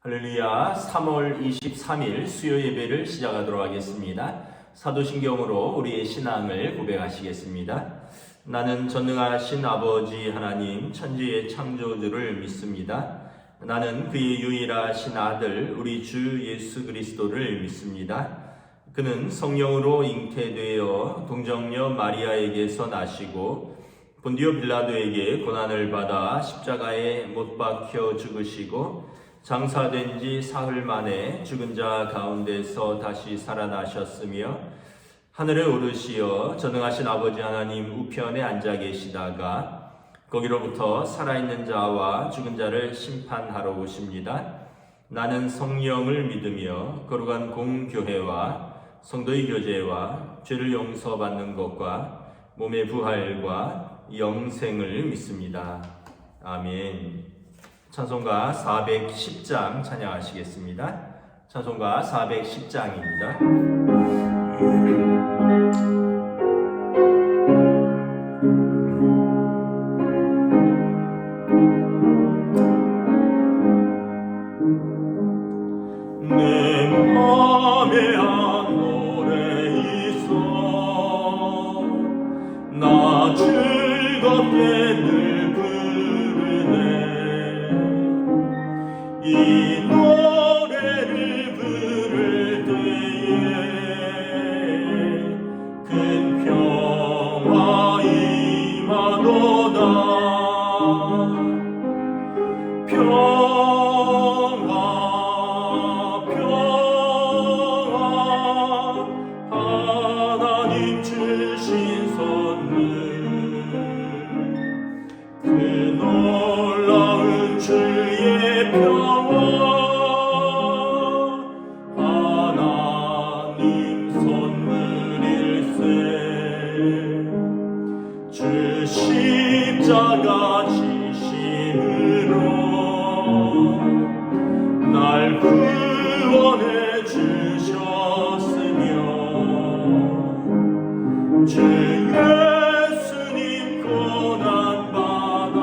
할렐루야. 3월 23일 수요 예배를 시작하도록 하겠습니다. 사도신경으로 우리의 신앙을 고백하시겠습니다. 나는 전능하신 아버지 하나님 천지의 창조주를 믿습니다. 나는 그의 유일하신 아들 우리 주 예수 그리스도를 믿습니다. 그는 성령으로 잉태되어 동정녀 마리아에게서 나시고 본디오 빌라도에게 고난을 받아 십자가에 못 박혀 죽으시고 장사된 지 사흘 만에 죽은 자 가운데서 다시 살아나셨으며 하늘에 오르시어 전능하신 아버지 하나님 우편에 앉아 계시다가 거기로부터 살아있는 자와 죽은 자를 심판하러 오십니다. 나는 성령을 믿으며 거룩한 공교회와 성도의 교제와 죄를 용서받는 것과 몸의 부활과 영생을 믿습니다. 아멘. 찬송가 410장 찬양하시겠습니다. 찬송가 410장입니다. 내 맘에 한 노래 있어 나 즐겁게 늘 부르네 이 노래를 부를 때에 큰 평화 임하도다 평화 하나님 주신 선물 그 놀라운 주의 평화 하나님 선물일세 주 십자가 지심으로 날 구원해 주셨으며 주 예수님 고난받아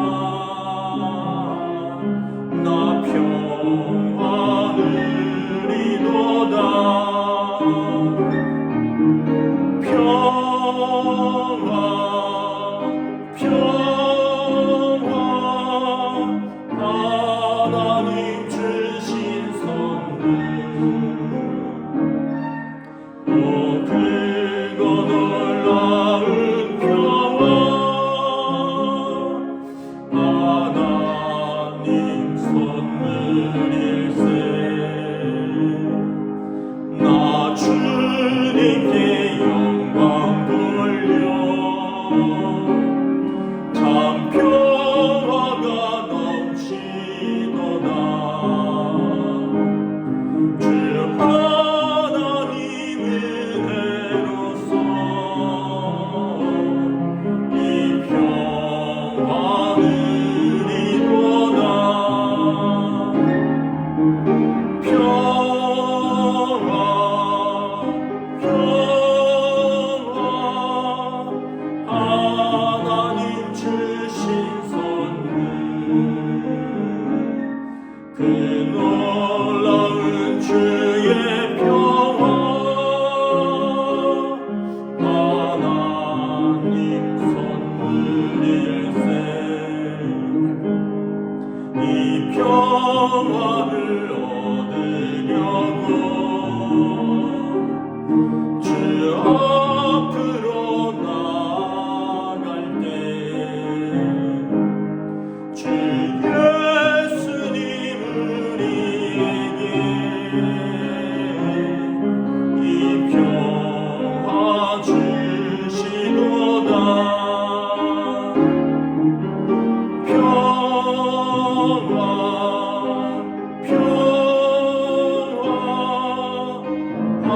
나 평화 누리도다 평화 하나님 주신 선물 오 크고 놀라운 평화 하나님 선물일세 나 주님께 영광 돌려 참 평화가 넘치도다 주 하나님 은혜로서 이 평화 누리도다 평화 하나님 주신 선물 그 놀라운 주의 평화 하나님 선물일세 이 평화를 얻으려고 주 앞으로 나갈 때 주 예수님 우리에게 이 평화 주시도다 평화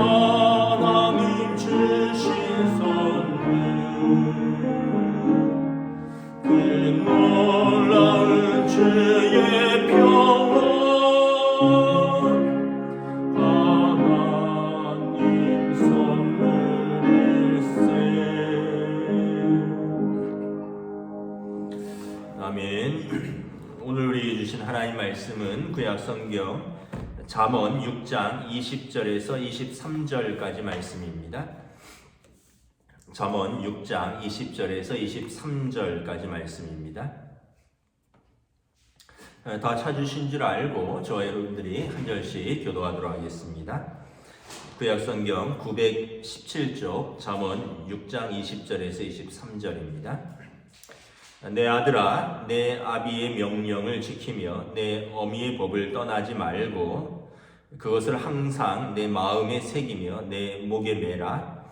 하나님 주신 선물 그 놀라운 주의 평화 하나님 선물일세 아멘. 오늘 우리에게 주신 하나님 말씀은 구약 성경 잠언 6장 20절에서 23절까지 말씀입니다. 잠언 6장 20절에서 23절까지 말씀입니다. 다 찾으신 줄 알고 저와 여러분들이 한 절씩 교도하도록 하겠습니다. 구약성경 917쪽 잠언 6장 20절에서 23절입니다. 내 아들아, 내 아비의 명령을 지키며 내 어미의 법을 떠나지 말고 그것을 항상 내 마음에 새기며 내 목에 매라.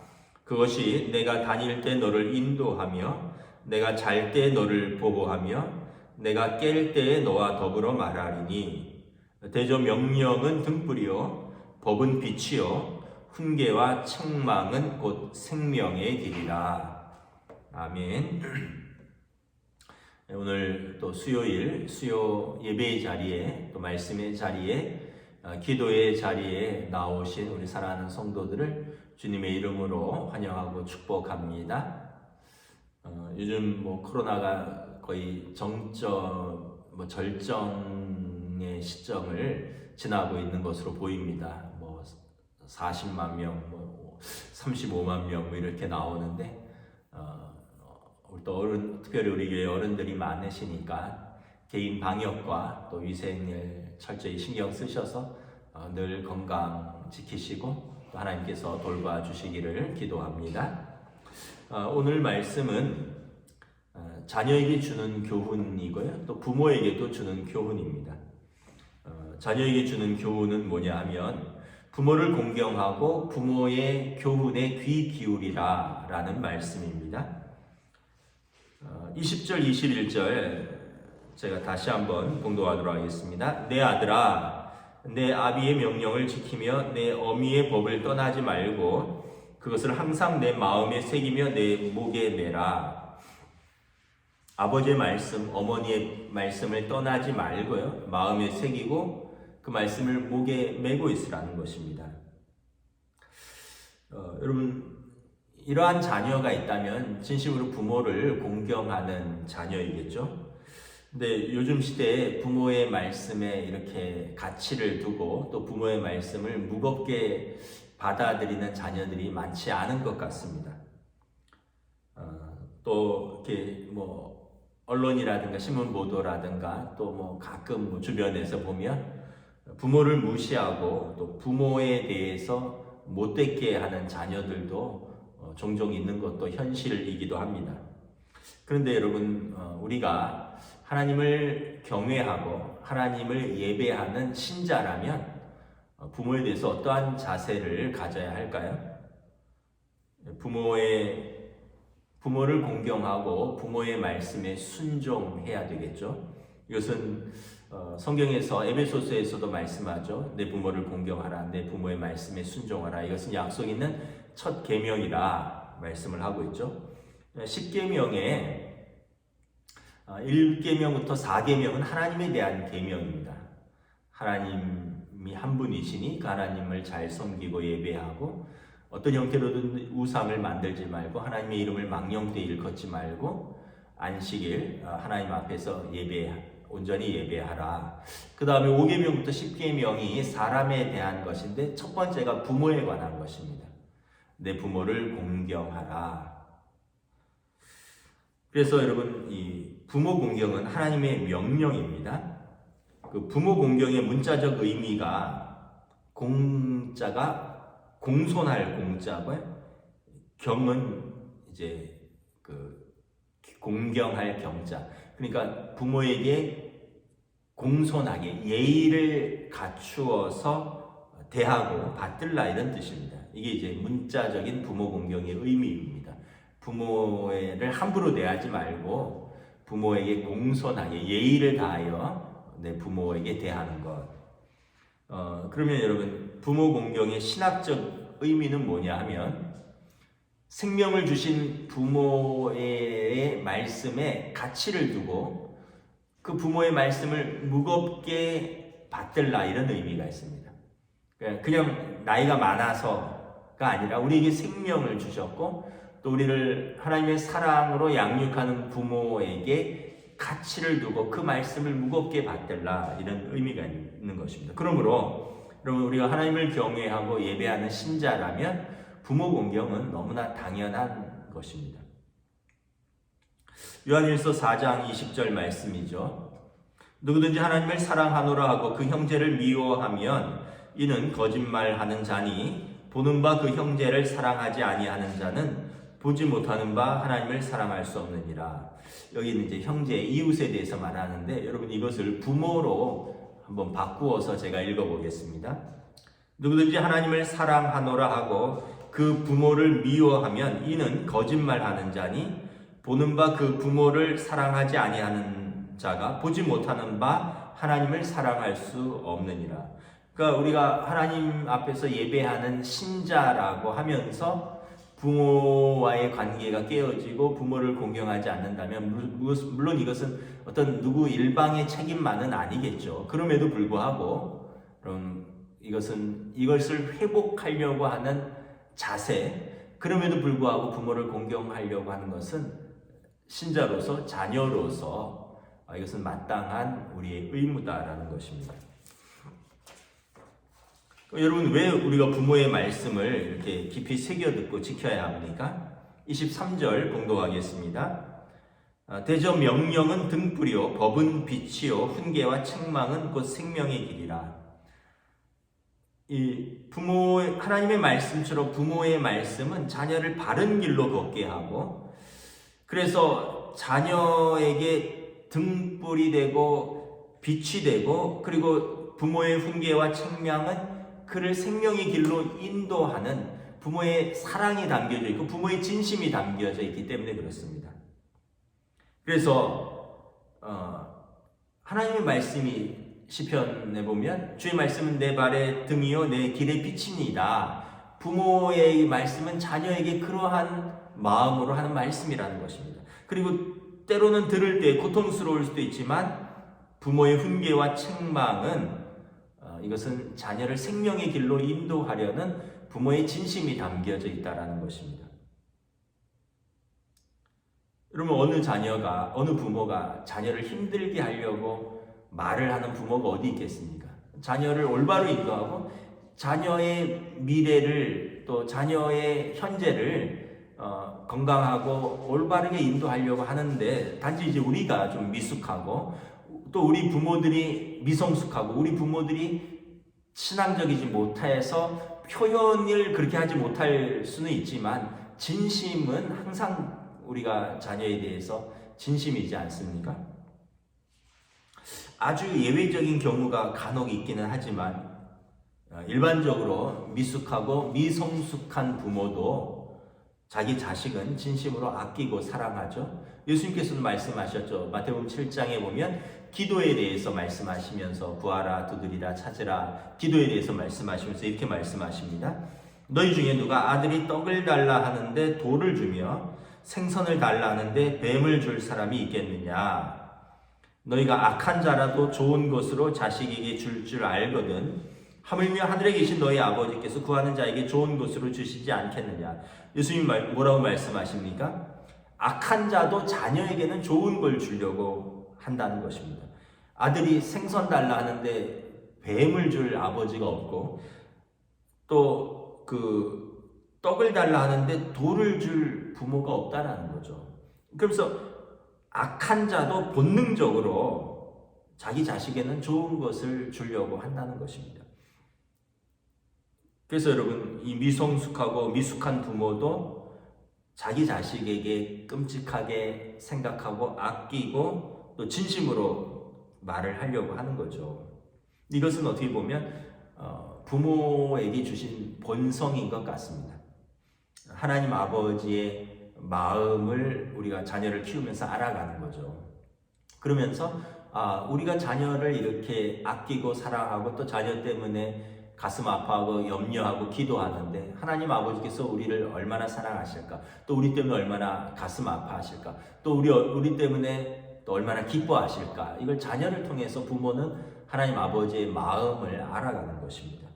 그것이 내가 다닐 때 너를 인도하며 내가 잘 때 너를 보호하며 내가 깰 때에 너와 더불어 말하리니. 대저 명령은 등불이요 법은 빛이요 훈계와 책망은 곧 생명의 길이라. 아멘. 오늘 또 수요일 수요 예배의 자리에 또 말씀의 자리에 기도의 자리에 나오신 우리 사랑하는 성도들을 주님의 이름으로 환영하고 축복합니다. 요즘 코로나가 거의 절정의 시점을 지나고 있는 것으로 보입니다. 40만 명, 35만 명 이렇게 나오는데 또 특별히 우리 교회 어른들이 많으시니까 개인 방역과 또 위생을 철저히 신경 쓰셔서 늘 건강 지키시고 또 하나님께서 돌봐주시기를 기도합니다. 오늘 말씀은 자녀에게 주는 교훈이고요. 또 부모에게도 주는 교훈입니다. 자녀에게 주는 교훈은 뭐냐 하면 부모를 공경하고 부모의 교훈에 귀 기울이라 라는 말씀입니다. 20절 21절 제가 다시 한번 봉독하도록 하겠습니다. 내 아들아, 내 아비의 명령을 지키며 내 어미의 법을 떠나지 말고 그것을 항상 내 마음에 새기며 내 목에 매라. 아버지의 말씀, 어머니의 말씀을 떠나지 말고요, 마음에 새기고 그 말씀을 목에 메고 있으라는 것입니다. 여러분, 이러한 자녀가 있다면 진심으로 부모를 공경하는 자녀이겠죠. 근데 요즘 시대에 부모의 말씀에 이렇게 가치를 두고 또 부모의 말씀을 무겁게 받아들이는 자녀들이 많지 않은 것 같습니다. 또 이렇게 언론이라든가 신문 보도라든가 또 가끔 주변에서 보면 부모를 무시하고 또 부모에 대해서 못되게 하는 자녀들도 종종 있는 것도 현실이기도 합니다. 그런데 여러분, 우리가 하나님을 경외하고 하나님을 예배하는 신자라면 부모에 대해서 어떠한 자세를 가져야 할까요? 부모를 공경하고 부모의 말씀에 순종해야 되겠죠. 이것은 성경에서 에베소서에서도 말씀하죠. 내 부모를 공경하라, 내 부모의 말씀에 순종하라. 이것은 약속 있는 첫 계명이라 말씀을 하고 있죠. 10계명에 1계명부터 4계명은 하나님에 대한 계명입니다. 하나님이 한 분이시니 그 하나님을 잘 섬기고 예배하고 어떤 형태로든 우상을 만들지 말고 하나님의 이름을 망령되이 일컫지 말고 안식일 하나님 앞에서 온전히 예배하라. 그 다음에 5계명부터 10계명이 사람에 대한 것인데 첫 번째가 부모에 관한 것입니다. 내 부모를 공경하라. 그래서 여러분, 이 부모 공경은 하나님의 명령입니다. 그 부모 공경의 문자적 의미가 공자가 공손할 공자고요. 경은 이제 공경할 경자. 그러니까 부모에게 공손하게 예의를 갖추어서 대하고 받들라 이런 뜻입니다. 이게 이제 문자적인 부모 공경의 의미입니다. 부모를 함부로 대하지 말고 부모에게 공손하게 예의를 다하여 내 부모에게 대하는 것. 그러면 여러분, 부모 공경의 신학적 의미는 뭐냐 하면 생명을 주신 부모의 말씀에 가치를 두고 그 부모의 말씀을 무겁게 받들라 이런 의미가 있습니다. 그냥 나이가 많아서가 아니라 우리에게 생명을 주셨고 또 우리를 하나님의 사랑으로 양육하는 부모에게 가치를 두고 그 말씀을 무겁게 받들라 이런 의미가 있는 것입니다. 그러므로 여러분 우리가 하나님을 경외하고 예배하는 신자라면 부모 공경은 너무나 당연한 것입니다. 요한일서 4장 20절 말씀이죠. 누구든지 하나님을 사랑하노라 하고 그 형제를 미워하면 이는 거짓말하는 자니 보는 바 그 형제를 사랑하지 아니하는 자는 보지 못하는 바 하나님을 사랑할 수 없느니라. 여기는 이제 형제, 이웃에 대해서 말하는데 여러분 이것을 부모로 한번 바꾸어서 제가 읽어보겠습니다. 누구든지 하나님을 사랑하노라 하고 그 부모를 미워하면 이는 거짓말하는 자니 보는 바 그 부모를 사랑하지 아니하는 자가 보지 못하는 바 하나님을 사랑할 수 없느니라. 그러니까 우리가 하나님 앞에서 예배하는 신자라고 하면서 부모와의 관계가 깨어지고 부모를 공경하지 않는다면 물론 이것은 어떤 누구 일방의 책임만은 아니겠죠. 그럼에도 불구하고 그럼 이것을 회복하려고 하는 자세, 그럼에도 불구하고 부모를 공경하려고 하는 것은 신자로서 자녀로서 이것은 마땅한 우리의 의무다라는 것입니다. 여러분 왜 우리가 부모의 말씀을 이렇게 깊이 새겨 듣고 지켜야 합니까? 23절 봉독하겠습니다. 대저 명령은 등불이요 법은 빛이요 훈계와 책망은 곧 생명의 길이라. 이 하나님의 말씀처럼 부모의 말씀은 자녀를 바른 길로 걷게 하고 그래서 자녀에게 등불이 되고 빛이 되고 그리고 부모의 훈계와 책망은 그를 생명의 길로 인도하는 부모의 사랑이 담겨져 있고 부모의 진심이 담겨져 있기 때문에 그렇습니다. 그래서 하나님의 말씀이 시편에 보면 주의 말씀은 내 발의 등이요 내 길의 빛이니이다. 부모의 말씀은 자녀에게 그러한 마음으로 하는 말씀이라는 것입니다. 그리고 때로는 들을 때 고통스러울 수도 있지만 부모의 훈계와 책망은 이것은 자녀를 생명의 길로 인도하려는 부모의 진심이 담겨져 있다는 것입니다. 여러분 어느 부모가 자녀를 힘들게 하려고 말을 하는 부모가 어디 있겠습니까? 자녀를 올바로 인도하고 자녀의 미래를 또 자녀의 현재를 건강하고 올바르게 인도하려고 하는데 단지 이제 우리가 좀 미숙하고 또 우리 부모들이 미성숙하고 우리 부모들이 신앙적이지 못해서 표현을 그렇게 하지 못할 수는 있지만 진심은 항상 우리가 자녀에 대해서 진심이지 않습니까? 아주 예외적인 경우가 간혹 있기는 하지만 일반적으로 미숙하고 미성숙한 부모도 자기 자식은 진심으로 아끼고 사랑하죠. 예수님께서도 말씀하셨죠. 마태복음 7장에 보면 기도에 대해서 말씀하시면서 구하라 두드리라 찾으라 기도에 대해서 말씀하시면서 이렇게 말씀하십니다. 너희 중에 누가 아들이 떡을 달라 하는데 돌을 주며 생선을 달라 하는데 뱀을 줄 사람이 있겠느냐. 너희가 악한 자라도 좋은 것으로 자식에게 줄 알거든 하물며 하늘에 계신 너희 아버지께서 구하는 자에게 좋은 것으로 주시지 않겠느냐. 예수님 뭐라고 말씀하십니까? 악한 자도 자녀에게는 좋은 걸 주려고 한다는 것입니다. 아들이 생선 달라 하는데 뱀을 줄 아버지가 없고 또 떡을 달라 하는데 돌을 줄 부모가 없다라는 거죠. 그래서 악한 자도 본능적으로 자기 자식에는 좋은 것을 주려고 한다는 것입니다. 그래서 여러분 이 미성숙하고 미숙한 부모도 자기 자식에게 끔찍하게 생각하고 아끼고 또 진심으로 말을 하려고 하는 거죠. 이것은 어떻게 보면 부모에게 주신 본성인 것 같습니다. 하나님 아버지의 마음을 우리가 자녀를 키우면서 알아가는 거죠. 그러면서 우리가 자녀를 이렇게 아끼고 사랑하고 또 자녀 때문에 가슴 아파하고 염려하고 기도하는데 하나님 아버지께서 우리를 얼마나 사랑하실까, 또 우리 때문에 얼마나 가슴 아파하실까, 또 우리 때문에 또 얼마나 기뻐하실까. 이걸 자녀를 통해서 부모는 하나님 아버지의 마음을 알아가는 것입니다.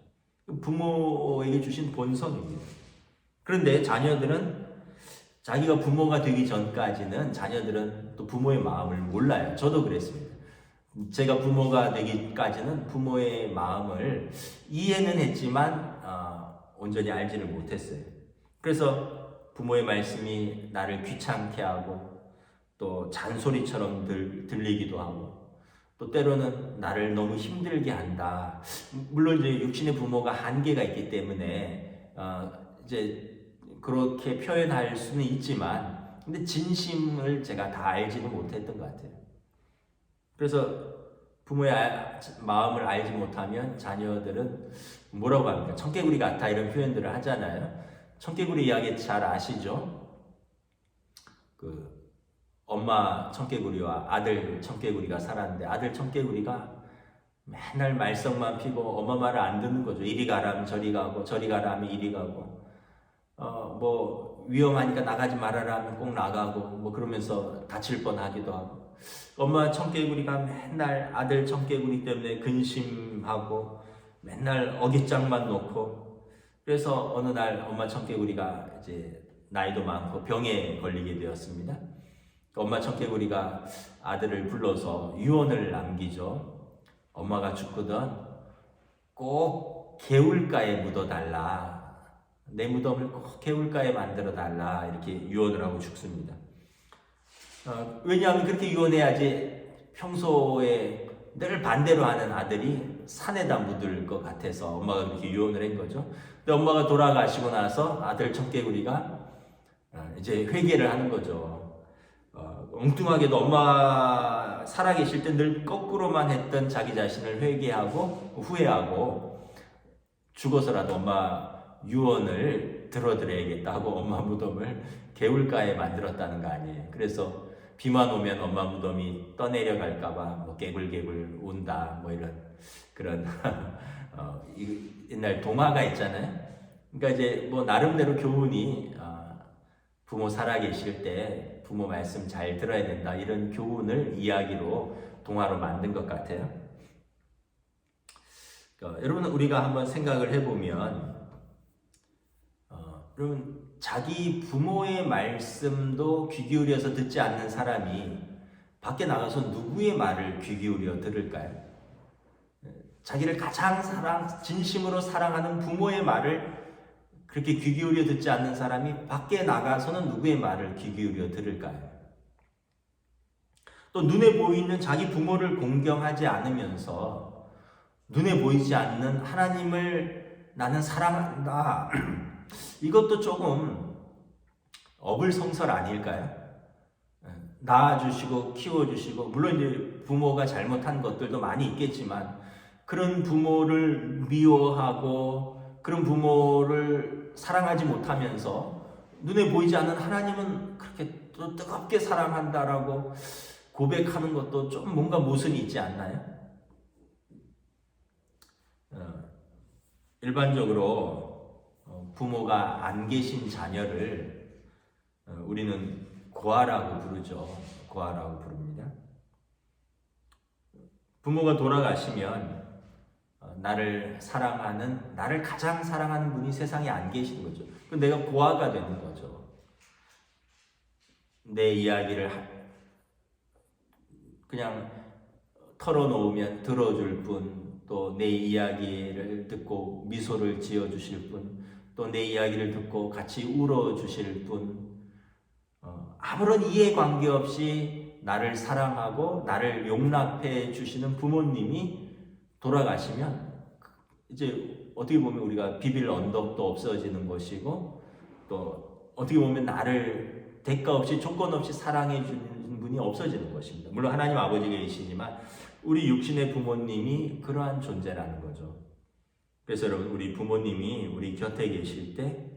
부모에게 주신 본성입니다. 그런데 자녀들은 자기가 부모가 되기 전까지는 자녀들은 또 부모의 마음을 몰라요. 저도 그랬습니다. 제가 부모가 되기까지는 부모의 마음을 이해는 했지만 온전히 알지를 못했어요. 그래서 부모의 말씀이 나를 귀찮게 하고 또 잔소리처럼 들리기도 하고 또 때로는 나를 너무 힘들게 한다. 물론 이제 육신의 부모가 한계가 있기 때문에 이제 그렇게 표현할 수는 있지만 근데 진심을 제가 다 알지는 못했던 것 같아요. 그래서 부모의 마음을 알지 못하면 자녀들은 뭐라고 합니까? 청개구리 같아 이런 표현들을 하잖아요. 청개구리 이야기 잘 아시죠? 그 엄마 청개구리와 아들 청개구리가 살았는데 아들 청개구리가 맨날 말썽만 피고 엄마 말을 안 듣는 거죠. 이리 가라면 저리 가고 저리 가라면 이리 가고 뭐 위험하니까 나가지 말아라 하면 꼭 나가고 뭐 그러면서 다칠 뻔하기도 하고 엄마 청개구리가 맨날 아들 청개구리 때문에 근심하고 맨날 어깃장만 놓고 그래서 어느 날 엄마 청개구리가 이제 나이도 많고 병에 걸리게 되었습니다. 엄마 청개구리가 아들을 불러서 유언을 남기죠. 엄마가 죽거든 꼭 개울가에 묻어달라. 내 무덤을 꼭 개울가에 만들어달라. 이렇게 유언을 하고 죽습니다. 왜냐하면 그렇게 유언해야지 평소에 늘 반대로 하는 아들이 산에다 묻을 것 같아서 엄마가 그렇게 유언을 한 거죠. 근데 엄마가 돌아가시고 나서 아들 청개구리가 이제 회개를 하는 거죠. 엉뚱하게도 엄마 살아계실 때 늘 거꾸로만 했던 자기 자신을 회개하고 후회하고 죽어서라도 엄마 유언을 들어드려야겠다 하고 엄마 무덤을 개울가에 만들었다는 거 아니에요. 그래서 비만 오면 엄마 무덤이 떠내려갈까봐 뭐 개굴개굴 운다 뭐 이런 그런 옛날 동화가 있잖아요. 그러니까 이제 뭐 나름대로 교훈이 부모 살아계실 때 부모 말씀 잘 들어야 된다 이런 교훈을 이야기로 동화로 만든 것 같아요. 여러분 우리가 한번 생각을 해보면 여러분 자기 부모의 말씀도 귀 기울여서 듣지 않는 사람이 밖에 나가서 누구의 말을 귀 기울여 들을까요? 자기를 가장 진심으로 사랑하는 부모의 말을 그렇게 귀 기울여 듣지 않는 사람이 밖에 나가서는 누구의 말을 귀 기울여 들을까요? 또 눈에 보이는 자기 부모를 공경하지 않으면서 눈에 보이지 않는 하나님을 나는 사랑한다. 이것도 조금 어불성설 아닐까요? 낳아주시고 키워주시고 물론 이제 부모가 잘못한 것들도 많이 있겠지만 그런 부모를 미워하고 그런 부모를 사랑하지 못하면서 눈에 보이지 않는 하나님은 그렇게 또 뜨겁게 사랑한다라고 고백하는 것도 좀 뭔가 모순이 있지 않나요? 일반적으로 부모가 안 계신 자녀를 우리는 고아라고 부르죠. 고아라고 부릅니다. 부모가 돌아가시면 나를 사랑하는, 나를 가장 사랑하는 분이 세상에 안 계신 거죠. 내가 고아가 되는 거죠. 내 이야기를 그냥 털어놓으면 들어줄 분, 또 내 이야기를 듣고 미소를 지어주실 분, 또 내 이야기를 듣고 같이 울어주실 분, 아무런 이해관계 없이 나를 사랑하고 나를 용납해 주시는 부모님이 돌아가시면 이제 어떻게 보면 우리가 비빌 언덕도 없어지는 것이고 또 어떻게 보면 나를 대가 없이 조건 없이 사랑해 주는 분이 없어지는 것입니다. 물론 하나님 아버지 계시지만 우리 육신의 부모님이 그러한 존재라는 거죠. 그래서 여러분 우리 부모님이 우리 곁에 계실 때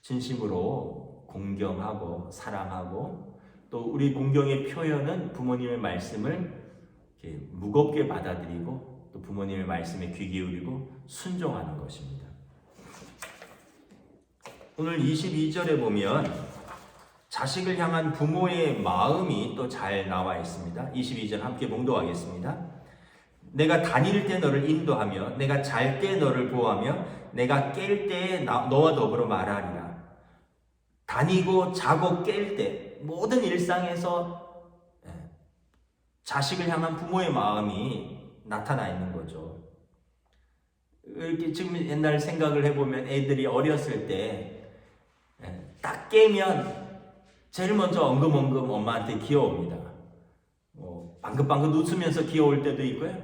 진심으로 공경하고 사랑하고 또 우리 공경의 표현은 부모님의 말씀을 이렇게 무겁게 받아들이고 또 부모님의 말씀에 귀 기울이고 순종하는 것입니다. 오늘 22절에 보면 자식을 향한 부모의 마음이 또 잘 나와 있습니다. 22절 함께 봉독하겠습니다. 내가 다닐 때 너를 인도하며 내가 잘 때 너를 보호하며 내가 깰 때에 너와 더불어 말하리라. 다니고 자고 깰 때 모든 일상에서 자식을 향한 부모의 마음이 나타나 있는 거죠. 이렇게 지금 옛날 생각을 해보면 애들이 어렸을 때 딱 깨면 제일 먼저 엉금엉금 엄마한테 기어옵니다. 뭐 방긋방긋 웃으면서 기어올 때도 있고요.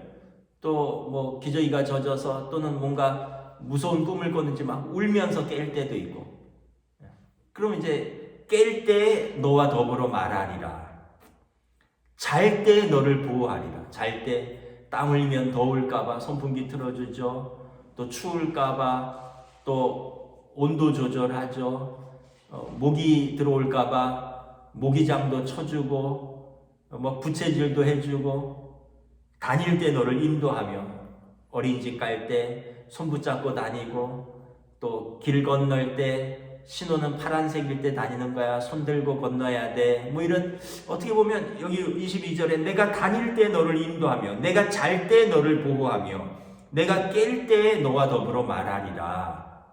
또 뭐 기저귀가 젖어서 또는 뭔가 무서운 꿈을 꿨는지 막 울면서 깰 때도 있고. 그럼 이제 깰 때 너와 더불어 말하리라. 잘 때 너를 보호하리라. 잘 때 땀 흘리면 더울까봐 선풍기 틀어주죠. 또 추울까봐 또 온도 조절하죠. 모기 들어올까봐 모기장도 쳐주고 뭐 부채질도 해주고 다닐 때 너를 인도하며 어린이집 갈 때 손 붙잡고 다니고 또 길 건널 때 신호는 파란색일 때 다니는 거야. 손 들고 건너야 돼. 뭐 이런 어떻게 보면 여기 22절에 내가 다닐 때 너를 인도하며 내가 잘 때 너를 보호하며 내가 깰 때 너와 더불어 말하리라.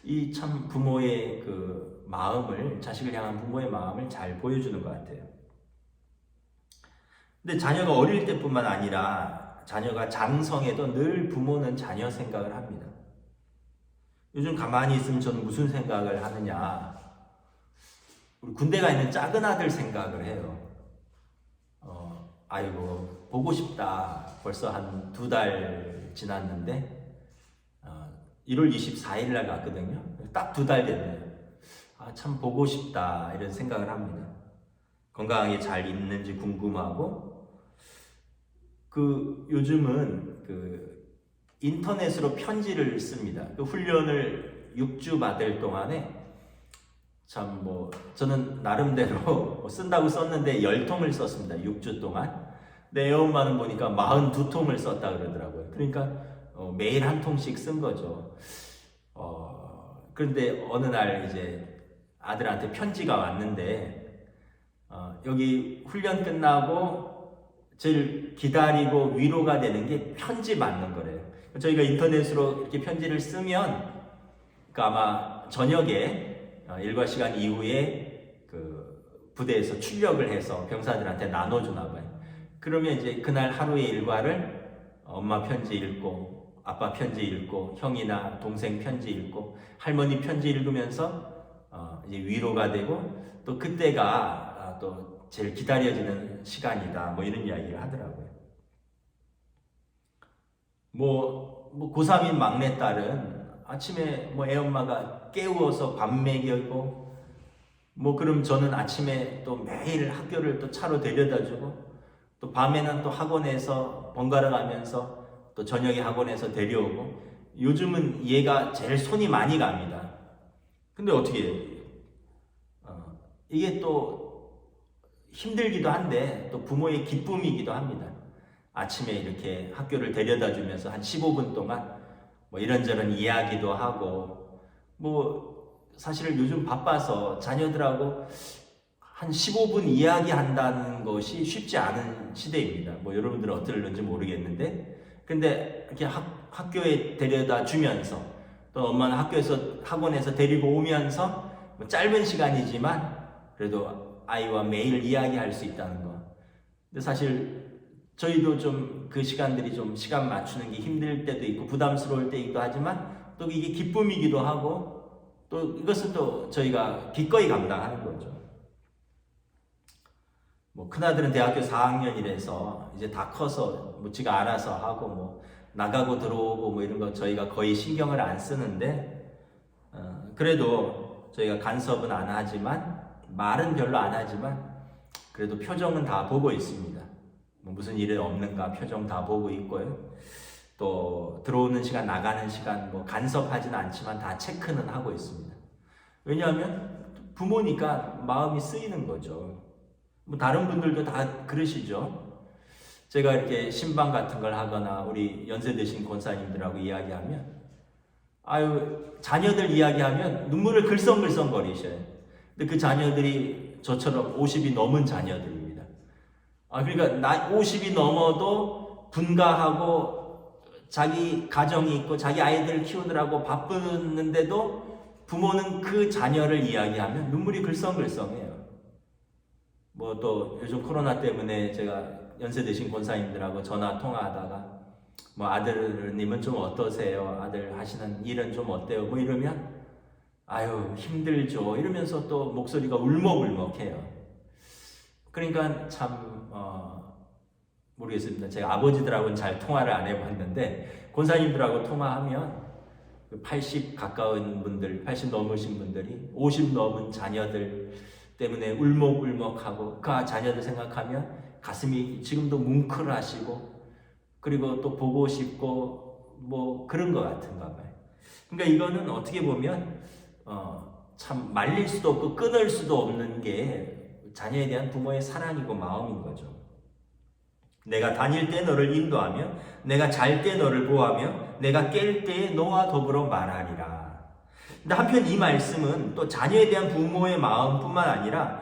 이 참 부모의 그 마음을 자식을 향한 부모의 마음을 잘 보여주는 것 같아요. 근데 자녀가 어릴 때뿐만 아니라 자녀가 장성해도 늘 부모는 자녀 생각을 합니다. 요즘 가만히 있으면 저는 무슨 생각을 하느냐. 우리 군대 가 있는 작은 아들 생각을 해요. 아이고 보고 싶다. 벌써 한 2달 지났는데 1월 24일 날 갔거든요. 딱 2달 됐네요. 참 보고 싶다 이런 생각을 합니다. 건강하게 잘 있는지 궁금하고 요즘은 인터넷으로 편지를 씁니다. 훈련을 6주 받을 동안에 참 저는 나름대로 쓴다고 썼는데 10통을 썼습니다. 6주 동안. 근데 애엄마는 보니까 42통을 썼다 그러더라고요. 그러니까 매일 한 통씩 쓴 거죠. 그런데 어느 날 이제 아들한테 편지가 왔는데 여기 훈련 끝나고 제일 기다리고 위로가 되는 게 편지 받는 거래요. 저희가 인터넷으로 이렇게 편지를 쓰면 아마 저녁에 일과 시간 이후에 부대에서 출력을 해서 병사들한테 나눠주나 봐요. 그러면 이제 그날 하루의 일과를 엄마 편지 읽고 아빠 편지 읽고 형이나 동생 편지 읽고 할머니 편지 읽으면서 이제 위로가 되고 또 그때가 또 제일 기다려지는 시간이다. 뭐 이런 이야기를 하더라고요. 고3인 막내딸은 아침에 애엄마가 깨우어서 밥 먹이고 그럼 저는 아침에 또 매일 학교를 또 차로 데려다주고 또 밤에는 또 학원에서 번갈아 가면서 또 저녁에 학원에서 데려오고 요즘은 얘가 제일 손이 많이 갑니다. 근데 어떻게 해요? 이게 또 힘들기도 한데 또 부모의 기쁨이기도 합니다. 아침에 이렇게 학교를 데려다 주면서 한 15분 동안 이런저런 이야기도 하고 사실 요즘 바빠서 자녀들하고 한 15분 이야기한다는 것이 쉽지 않은 시대입니다. 여러분들은 어떨는지 모르겠는데 근데 이렇게 학교에 데려다 주면서 또 엄마는 학원에서 데리고 오면서 짧은 시간이지만 그래도 아이와 매일 이야기할 수 있다는 거. 근데 사실 저희도 좀 그 시간들이 좀 시간 맞추는 게 힘들 때도 있고 부담스러울 때이기도 하지만 또 이게 기쁨이기도 하고 또 이것은 또 저희가 기꺼이 감당하는 거죠. 큰아들은 대학교 4학년이라서 이제 다 커서 지가 알아서 하고 나가고 들어오고 이런 거 저희가 거의 신경을 안 쓰는데 그래도 저희가 간섭은 안 하지만 말은 별로 안 하지만 그래도 표정은 다 보고 있습니다. 무슨 일이 없는가 표정 다 보고 있고요. 또 들어오는 시간 나가는 시간 간섭하지는 않지만 다 체크는 하고 있습니다. 왜냐하면 부모니까 마음이 쓰이는 거죠. 다른 분들도 다 그러시죠. 제가 이렇게 신방 같은 걸 하거나 우리 연세 드신 권사님들하고 이야기하면 자녀들 이야기하면 눈물을 글썽글썽 거리셔요. 근데 그 자녀들이 저처럼 50이 넘은 자녀들입니다. 그러니까 50이 넘어도 분가하고 자기 가정이 있고 자기 아이들 키우느라고 바쁘는데도 부모는 그 자녀를 이야기하면 눈물이 글썽글썽해요. 또 요즘 코로나 때문에 제가 연세 드신 권사님들하고 전화 통화하다가 뭐 아들님은 좀 어떠세요? 아들 하시는 일은 좀 어때요? 뭐 이러면 아유 힘들죠 이러면서 또 목소리가 울먹울먹해요. 그러니까 참 모르겠습니다. 제가 아버지들하고는 잘 통화를 안 해봤는데 권사님들하고 통화하면 80 가까운 분들, 80 넘으신 분들이 50 넘은 자녀들 때문에 울먹울먹하고 그 자녀들 생각하면 가슴이 지금도 뭉클하시고 그리고 또 보고 싶고 뭐 그런 것 같은가 봐요. 그러니까 이거는 어떻게 보면 참 말릴 수도 없고 끊을 수도 없는 게 자녀에 대한 부모의 사랑이고 마음인 거죠. 내가 다닐 때 너를 인도하며 내가 잘 때 너를 보호하며 내가 깰 때에 너와 더불어 말하리라. 근데 한편 이 말씀은 또 자녀에 대한 부모의 마음뿐만 아니라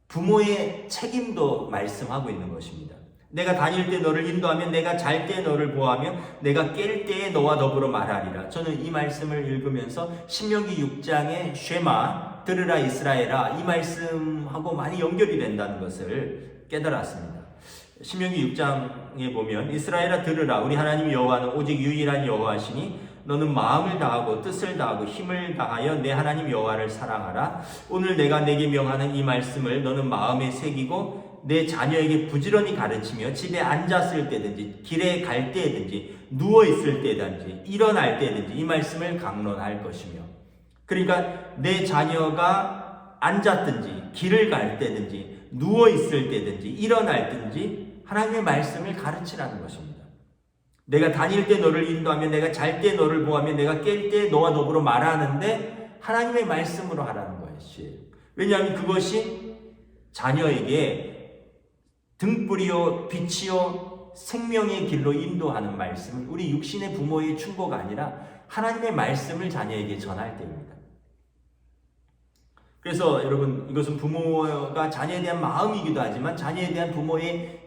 부모의 책임도 말씀하고 있는 것입니다. 내가 다닐 때 너를 인도하며 내가 잘 때 너를 보호하며 내가 깰 때에 너와 더불어 말하리라. 저는 이 말씀을 읽으면서 신명기 6장의 쉐마 들으라 이스라엘아 이 말씀하고 많이 연결이 된다는 것을 깨달았습니다. 신명기 6장에 보면 이스라엘아 들으라 우리 하나님 여호와는 오직 유일한 여호와시니 너는 마음을 다하고 뜻을 다하고 힘을 다하여 내 하나님 여호와를 사랑하라. 오늘 내가 내게 명하는 이 말씀을 너는 마음에 새기고 내 자녀에게 부지런히 가르치며 집에 앉았을 때든지 길에 갈 때든지 누워 있을 때든지 일어날 때든지 이 말씀을 강론할 것이며 그러니까 내 자녀가 앉았든지 길을 갈 때든지 누워 있을 때든지 일어날 때든지 하나님의 말씀을 가르치라는 것입니다. 내가 다닐 때 너를 인도하며 내가 잘 때 너를 보호하며 내가 깰 때 너와 더불어 말하는데 하나님의 말씀으로 하라는 것이에요. 왜냐하면 그것이 자녀에게 등불이요 빛이요 생명의 길로 인도하는 말씀은 우리 육신의 부모의 충고가 아니라 하나님의 말씀을 자녀에게 전할 때입니다. 그래서 여러분 이것은 부모가 자녀에 대한 마음이기도 하지만 자녀에 대한 부모의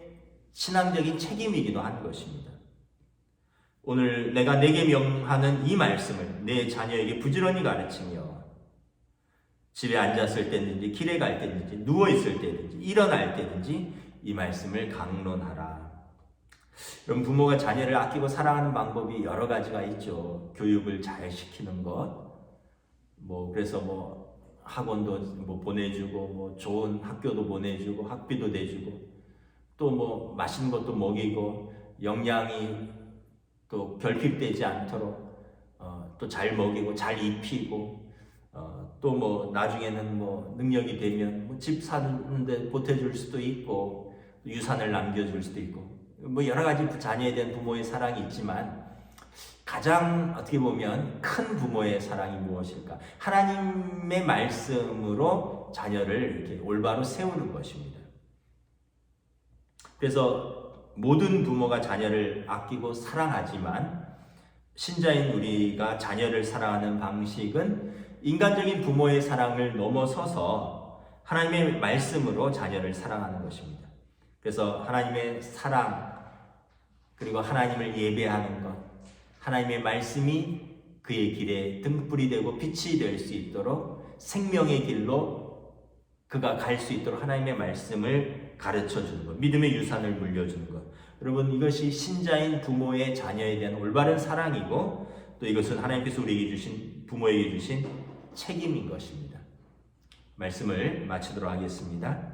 신앙적인 책임이기도 한 것입니다. 오늘 내가 내게 명하는 이 말씀을 내 자녀에게 부지런히 가르치며 집에 앉았을 때든지 길에 갈 때든지 누워 있을 때든지 일어날 때든지 이 말씀을 강론하라. 여러분 부모가 자녀를 아끼고 사랑하는 방법이 여러 가지가 있죠. 교육을 잘 시키는 것, 그래서 학원도 보내주고 좋은 학교도 보내주고 학비도 내주고 또 맛있는 것도 먹이고 영양이 또 결핍되지 않도록 또 잘 먹이고 잘 입히고 또 나중에는 능력이 되면 집 사는데 보태줄 수도 있고 유산을 남겨줄 수도 있고 여러 가지 자녀에 대한 부모의 사랑이 있지만 가장 어떻게 보면 큰 부모의 사랑이 무엇일까? 하나님의 말씀으로 자녀를 이렇게 올바로 세우는 것입니다. 그래서 모든 부모가 자녀를 아끼고 사랑하지만 신자인 우리가 자녀를 사랑하는 방식은 인간적인 부모의 사랑을 넘어서서 하나님의 말씀으로 자녀를 사랑하는 것입니다. 그래서 하나님의 사랑 그리고 하나님을 예배하는 것 하나님의 말씀이 그의 길에 등불이 되고 빛이 될 수 있도록 생명의 길로 그가 갈 수 있도록 하나님의 말씀을 가르쳐 주는 것, 믿음의 유산을 물려주는 것. 여러분 이것이 신자인 부모의 자녀에 대한 올바른 사랑이고 또 이것은 하나님께서 우리에게 주신 부모에게 주신 책임인 것입니다. 말씀을 마치도록 하겠습니다.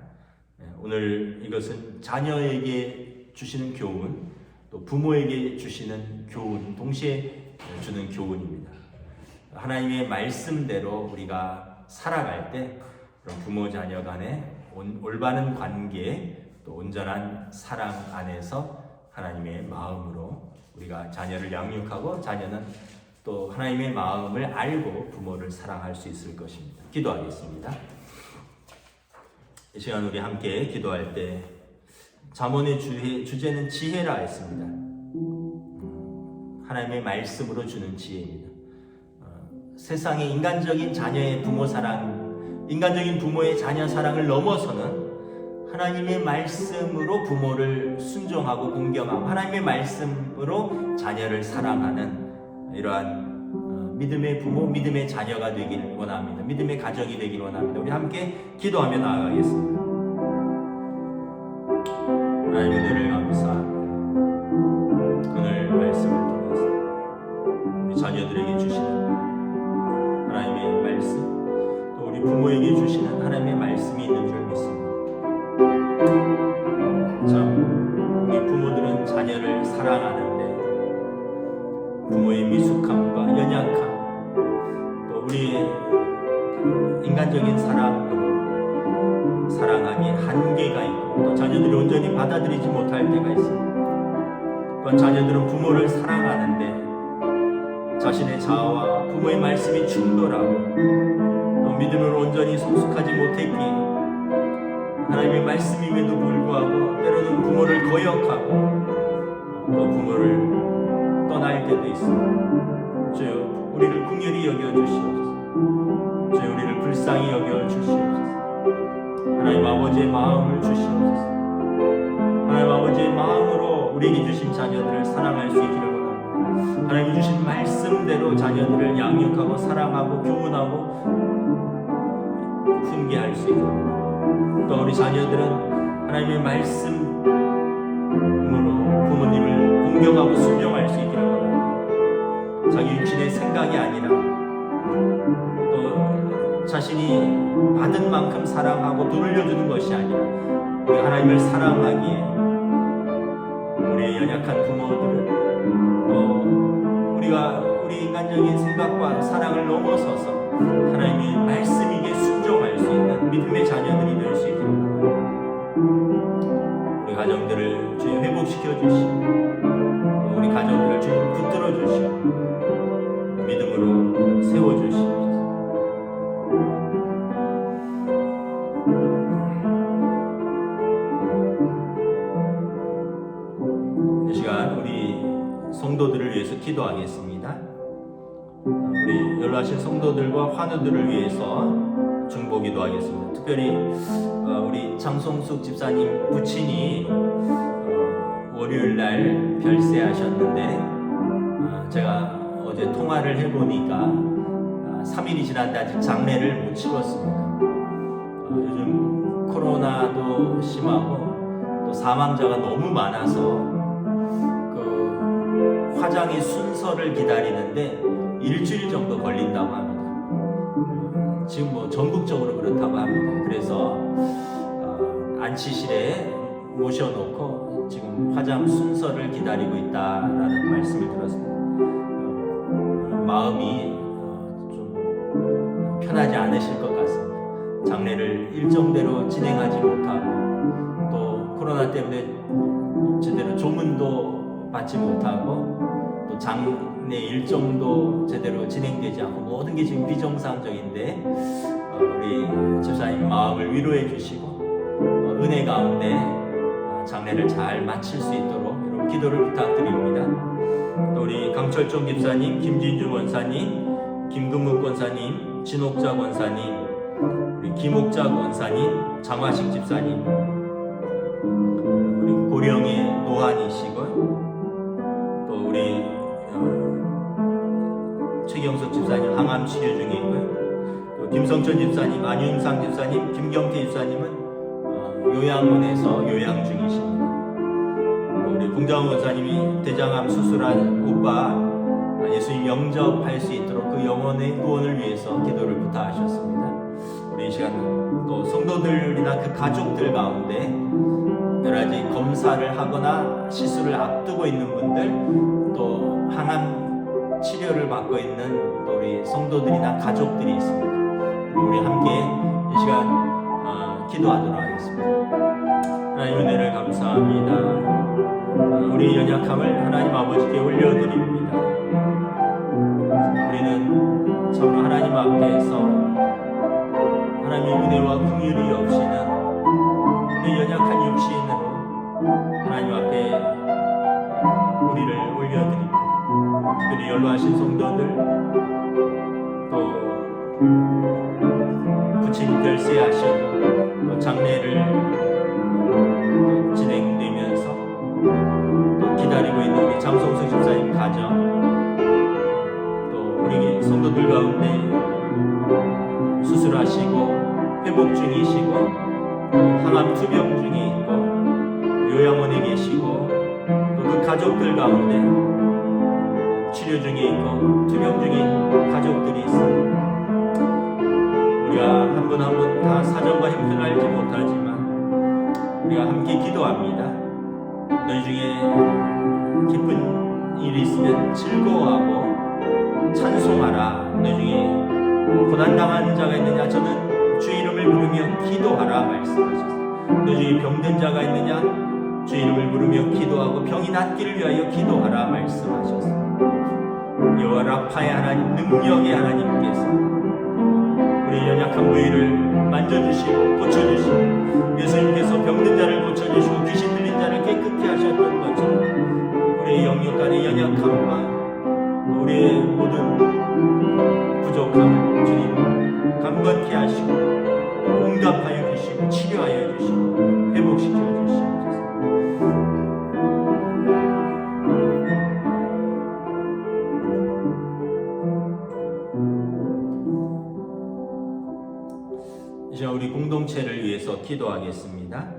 오늘 이것은 자녀에게 주시는 교훈 또 부모에게 주시는 교훈 동시에 주는 교훈입니다. 하나님의 말씀대로 우리가 살아갈 때 부모 자녀 간의 올바른 관계 또 온전한 사랑 안에서 하나님의 마음으로 우리가 자녀를 양육하고 자녀는 또 하나님의 마음을 알고 부모를 사랑할 수 있을 것입니다. 기도하겠습니다. 이 시간 우리 함께 기도할 때 잠언의 주제는 지혜라 했습니다. 하나님의 말씀으로 주는 지혜입니다. 세상의 인간적인 자녀의 부모 사랑, 인간적인 부모의 자녀 사랑을 넘어서는 하나님의 말씀으로 부모를 순종하고 공경하고 하나님의 말씀으로 자녀를 사랑하는 이러한 믿음의 부모, 믿음의 자녀가 되길 원합니다. 믿음의 가정이 되길 원합니다. 우리 함께 기도하며 나아가겠습니다. 하나님 은혜를 감사합니다. 오늘 말씀을 통해서 우리 자녀들에게 주시는 하나님의 말씀, 또 우리 부모에게 주시는 하나님의 말씀이 있는 줄 믿습니다. 참 우리 부모들은 자녀를 사랑하는데 부모의 미숙함과 연약함, 또 우리의 인간적인 사랑으로 사랑하기에 한계가 있고, 또 자녀들이 온전히 받아들이지 못할 때가 있습니다. 또한 자녀들은 부모를 사랑하는데 자신의 자아와 부모의 말씀이 충돌하고, 또 믿음으로 온전히 성숙하지 못했기에 하나님의 말씀임에도 불구하고 때로는 부모를 거역하고 또 부모를 떠날 때도 있습니다. 주여, 우리를 긍휼히 여겨주시옵소서. 주여, 우리를 불쌍히 여겨주시옵소서. 하나님 아버지의 마음을 주시옵소서. 하나님 아버지의 마음으로 우리에게 주신 자녀들을 사랑할 수 있기를 원합니다. 하나님이 주신 말씀대로 자녀들을 양육하고 사랑하고 교훈하고 훈계할 수 있기를 원합니다. 또 우리 자녀들은 하나님의 말씀으로 부모님을 공경하고 순종할 수 있기를 원합니다. 자기 육신의 생각이 아니라 또 자신이 받은 만큼 사랑하고 돌려주는 것이 아니라 우리 하나님을 사랑하기에 우리의 연약한 부모들을, 또 우리 인간적인 생각과 사랑을 넘어서서 하나님의 말씀에게 순종할 수 있는 믿음의 자녀들이 될 수 있기를 원합니다. 우리 가정들을 주님 회복시켜 주시고, 우리 가정들을 주님 붙들어 주시고 믿음으로 세워 주시옵소서. 이 시간 우리 성도들을 위해서 기도하겠습니다. 우리 연로하신 성도들과 환우들을 위해서 중보기도 하겠습니다. 특별히 우리 장송숙 집사님 부친이 월요일날 별세하셨는데 제가 어제 통화를 해보니까 3일이 지났는데 아직 장례를 못 치렀습니다. 요즘 코로나도 심하고 또 사망자가 너무 많아서 그 화장의 순서를 기다리는데 일주일 정도 걸린다고 합니다. 지금 뭐 전국적으로 그렇다고 합니다. 그래서 안치실에 모셔놓고 지금 화장 순서를 기다리고 있다라는 말씀을 들었습니다. 마음이 좀 편하지 않으실 것 같습니다. 장례를 일정대로 진행하지 못하고 또 코로나 때문에 제대로 조문도 받지 못하고 또 장례 일정도 제대로 진행되지 않고 모든 게 지금 비정상적인데 우리 집사님 마음을 위로해 주시고 은혜 가운데 장례를 잘 마칠 수 있도록 여러분 기도를 부탁드립니다. 또 우리 강철종 집사님, 김진주 권사님, 김금묵 권사님, 진옥자 권사님, 우리 김옥자 권사님, 장화식 집사님, 우리 고령의 노안이시고 또 우리 최경석 집사님 항암 치료 중에 있고요. 또 김성천 집사님, 안윤상 집사님, 김경태 집사님은 요양원에서 요양 중이십니다. 또 우리 공장원 권사님이 대장암 수술한 오빠 예수님 영접할 수 있도록 그 영혼의 구원을 위해서 기도를 부탁하셨습니다. 우리 이 시간 또 성도들이나 그 가족들 가운데 여러 가지 검사를 하거나 시술을 앞두고 있는 분들, 또 항암 치료를 받고 있는 또 우리 성도들이나 가족들이 있습니다. 우리 함께 이 시간 기도하도록 하겠습니다. 하나님 은혜를 감사합니다. 우리 연약함을 하나님 아버지께 올려드립니다. 우리는 참으로 하나님 앞에서 하나님의 은혜와 긍휼이 없이는 우리 연약한 육신으로 하나님 앞에 우리를 올려드립니다. 특별히 연로하신 성도들, 또 부친 별세하시고 또 장례를 진행되면서 또 기다리고 있는 우리 장성수 집사님 가정, 또 우리 성도들 가운데 수술하시고 회복 중이시고 항암 투병 중에 있고 요양원에 계시고 또 그 가족들 가운데 치료 중에 있고 투병 중인 가족들이 있습니다. 우리가 한 분 한 분 다 사정과 형편을 알지 못하지만 우리가 함께 기도합니다. 너희 중에 기쁜 일이 있으면 즐거워하고 찬송하라. 너희 중에 고난당한 자가 있느냐 저는 주의 이름을 부르며 기도하라 말씀하셨습니다. 너희 중에 병든 자가 있느냐 주의 이름을 부르며 기도하고 병이 낫기를 위하여 기도하라 말씀하셨습니다. 여호와 라파의 하나님 능력의 하나님께서 우리 연약한 부위를 만져주시고 고쳐주시고 예수님께서 병든 자를 고쳐주시고 귀신 들린 자를 깨끗게 하셨던 것처럼 우리의 영역 안의 연약함과 우리의 모든 부족함을 주님 감건케 하시고 응답하여 주시고 치료하여 주시고 회복시켜 주시옵소서. 이제 우리 공동체를 위해서 기도하겠습니다.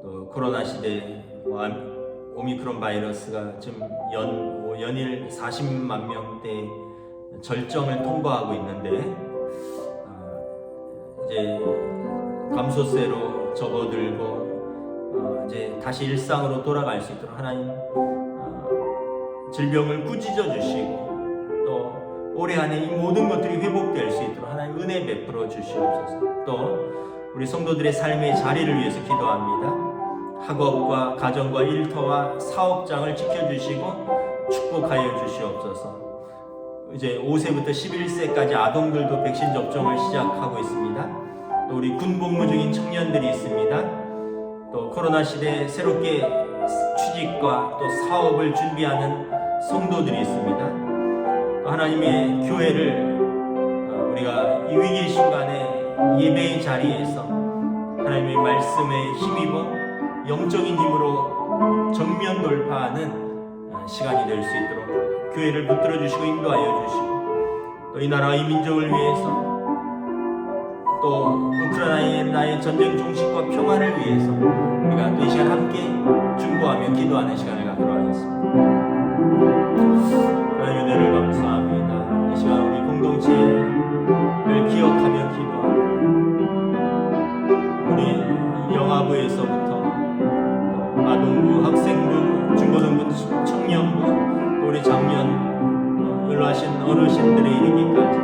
또 코로나 시대와 오미크론 바이러스가 지금 연일 40만 명대 절정을 통과하고 있는데 이제 감소세로 접어들고 이제 다시 일상으로 돌아갈 수 있도록 하나님 질병을 꾸짖어 주시고 또 올해 안에 이 모든 것들이 회복될 수 있도록 하나님 은혜 베풀어 주시옵소서. 또 우리 성도들의 삶의 자리를 위해서 기도합니다. 학업과 가정과 일터와 사업장을 지켜주시고 축복하여 주시옵소서. 이제 5세부터 11세까지 아동들도 백신 접종을 시작하고 있습니다. 또 우리 군 복무 중인 청년들이 있습니다. 또 코로나 시대에 새롭게 취직과 또 사업을 준비하는 성도들이 있습니다. 또 하나님의 교회를 우리가 이 위기 순간에 예배의 자리에서 하나님의 말씀에 힘입어 영적인 힘으로 정면 돌파하는 시간이 될 수 있도록 교회를 붙들어 주시고 인도하여 주시고 또 이 나라 이 민족을 위해서 또 우크라이나의 나의 전쟁 종식과 평화를 위해서 우리가 이 시간 함께 중보하며 기도하는 시간을 갖도록 하겠습니다. 하나님의 은혜를 감사합니다. 이 시간 우리 공동체를 기억하며 기도합니다. 우리 영아부에서부터 아동부, 학생부, 중고등부, 청년부, 우리 장년, 연로하신 어르신들에 이르기까지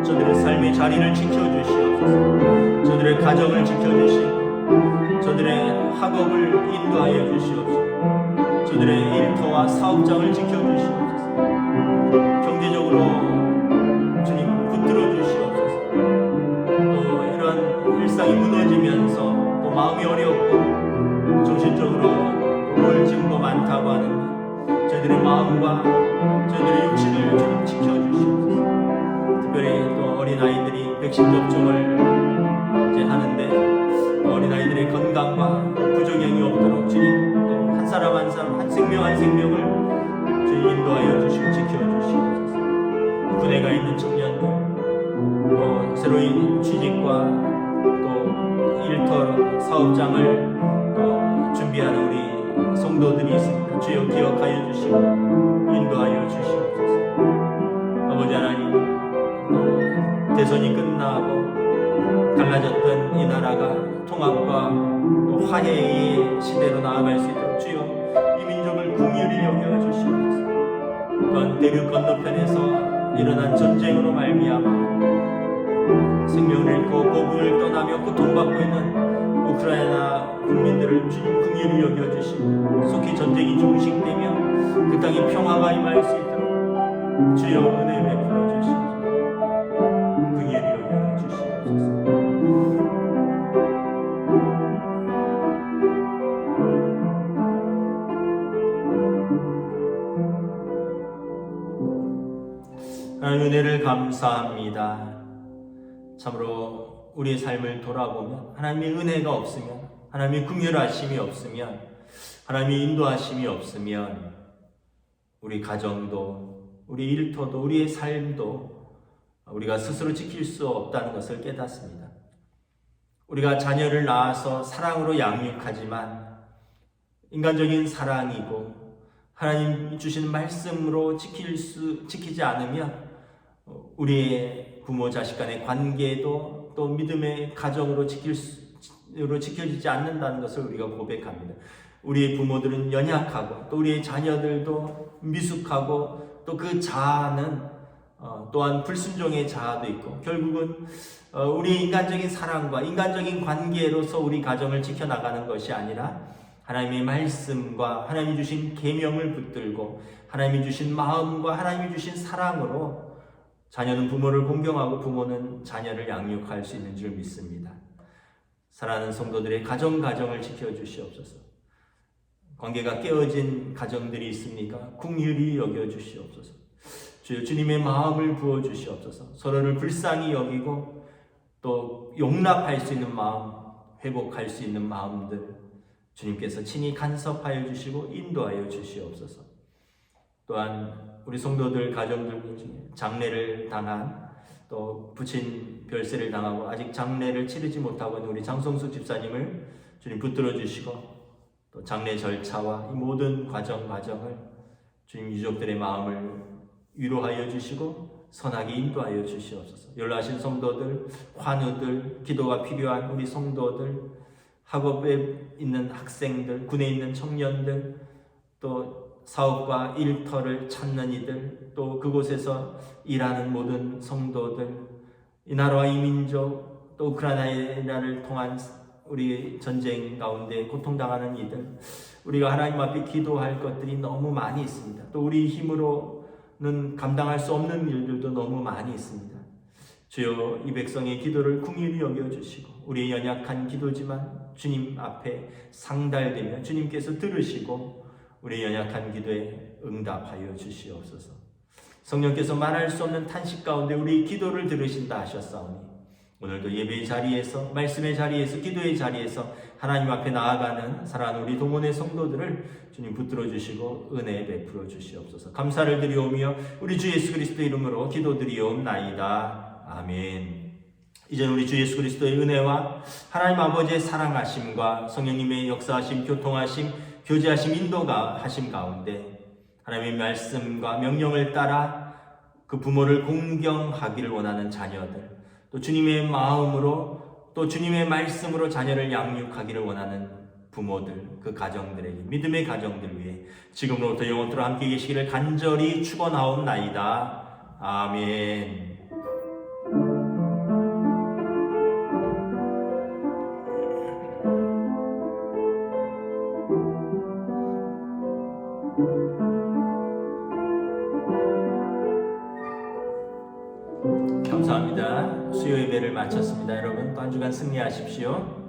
저들의 삶의 자리를 지켜주시옵소서. 저들의 가정을 지켜주시고 저들의 학업을 인도하여 주시옵소서. 저들의 일터와 사업장을 지켜주시옵소서. 경제적으로 주님 붙들어 주시옵소서. 또 이런 일상이 무너지면서 또 마음이 어렵고 정신적으로 우울증도 많다고 하는데 저희들의 마음과 저희들의 육신을 주님 지켜주시옵소서. 특별히 또 어린아이들이 백신 접종을 이제 하는데 어린아이들의 건강과 부작용이 없도록 주님 또 한 사람 한 사람 한 생명 한 생명을 주님 인도하여 주시고 지켜주시옵소서. 군에 가 있는 청년들 또 새로운 취직과 또 일터 사업장을 또 준비하는 우리 성도들이 있습니다. 주여 기억하여 주시고 인도하여 주시옵소서. 아버지 하나님 또 대선이 끝나고 갈라졌던 이 나라가 통합과 또 화해의 시대로 나아갈 수 있도록 주여 이 민족을 긍휼히 여겨 주시옵소서. 또한 대륙 건너편에서 일어난 전쟁으로 말미암아 생명을 잃고 고국을 떠나며 고통받고 있는 우크라이나 국민들을 주님 긍휼히 여겨주시고 속히 전쟁이 종식되며 그 땅에 평화가 임할 수 있도록 주여 은혜 베풀어 주시옵소서. 긍휼히 여겨주시옵소서. 하나님 은혜를 감사합니다. 참으로 우리의 삶을 돌아보면 하나님의 은혜가 없으면 하나님의 긍휼하심이 없으면 하나님의 인도하심이 없으면 우리 가정도 우리 일터도 우리의 삶도 우리가 스스로 지킬 수 없다는 것을 깨닫습니다. 우리가 자녀를 낳아서 사랑으로 양육하지만 인간적인 사랑이고 하나님 주신 말씀으로 지키지 않으면 우리의 부모 자식 간의 관계도 또 믿음의 가정으로 지켜지지 않는다는 것을 우리가 고백합니다. 우리의 부모들은 연약하고 또 우리의 자녀들도 미숙하고 또 그 자아는 또한 불순종의 자아도 있고 결국은 우리의 인간적인 사랑과 인간적인 관계로서 우리 가정을 지켜나가는 것이 아니라 하나님의 말씀과 하나님이 주신 계명을 붙들고 하나님이 주신 마음과 하나님이 주신 사랑으로 자녀는 부모를 공경하고 부모는 자녀를 양육할 수 있는 줄 믿습니다. 사랑하는 성도들의 가정을 지켜주시옵소서. 관계가 깨어진 가정들이 있습니까? 긍휼히 여겨주시옵소서. 주여 주님의 마음을 부어주시옵소서. 서로를 불쌍히 여기고 또 용납할 수 있는 마음, 회복할 수 있는 마음들 주님께서 친히 간섭하여 주시고 인도하여 주시옵소서. 또한 우리 성도들 가정들 중에 장례를 당한 또 부친 별세를 당하고 아직 장례를 치르지 못하고 있는 우리 장성숙 집사님을 주님 붙들어 주시고 또 장례 절차와 이 모든 과정을 주님 유족들의 마음을 위로하여 주시고 선하게 인도하여 주시옵소서. 연로하신 성도들, 환우들, 기도가 필요한 우리 성도들, 학업에 있는 학생들, 군에 있는 청년들, 또 사업과 일터를 찾는 이들, 또 그곳에서 일하는 모든 성도들, 이 나라와 이 민족, 또 우크라이나를 통한 우리 전쟁 가운데 고통당하는 이들, 우리가 하나님 앞에 기도할 것들이 너무 많이 있습니다. 또 우리 힘으로는 감당할 수 없는 일들도 너무 많이 있습니다. 주여 이 백성의 기도를 긍휼히 여겨주시고 우리의 연약한 기도지만 주님 앞에 상달되며 주님께서 들으시고 우리의 연약한 기도에 응답하여 주시옵소서. 성령께서 말할 수 없는 탄식 가운데 우리 기도를 들으신다 하셨사오니 오늘도 예배의 자리에서 말씀의 자리에서 기도의 자리에서 하나님 앞에 나아가는 사랑하는 우리 동원의 성도들을 주님 붙들어 주시고 은혜 베풀어 주시옵소서. 감사를 드리오며 우리 주 예수 그리스도의 이름으로 기도드리옵나이다. 아멘. 이제는 우리 주 예수 그리스도의 은혜와 하나님 아버지의 사랑하심과 성령님의 역사하심, 교통하심, 교제하심, 인도하심 가운데 하나님의 말씀과 명령을 따라 그 부모를 공경하기를 원하는 자녀들, 또 주님의 마음으로 또 주님의 말씀으로 자녀를 양육하기를 원하는 부모들, 그 가정들에게 믿음의 가정들 위해 지금으로부터 영원토록 함께 계시기를 간절히 축원하옵나이다. 아멘. 감사합니다. 수요 예배를 마쳤습니다. 여러분 또 한 주간 승리하십시오.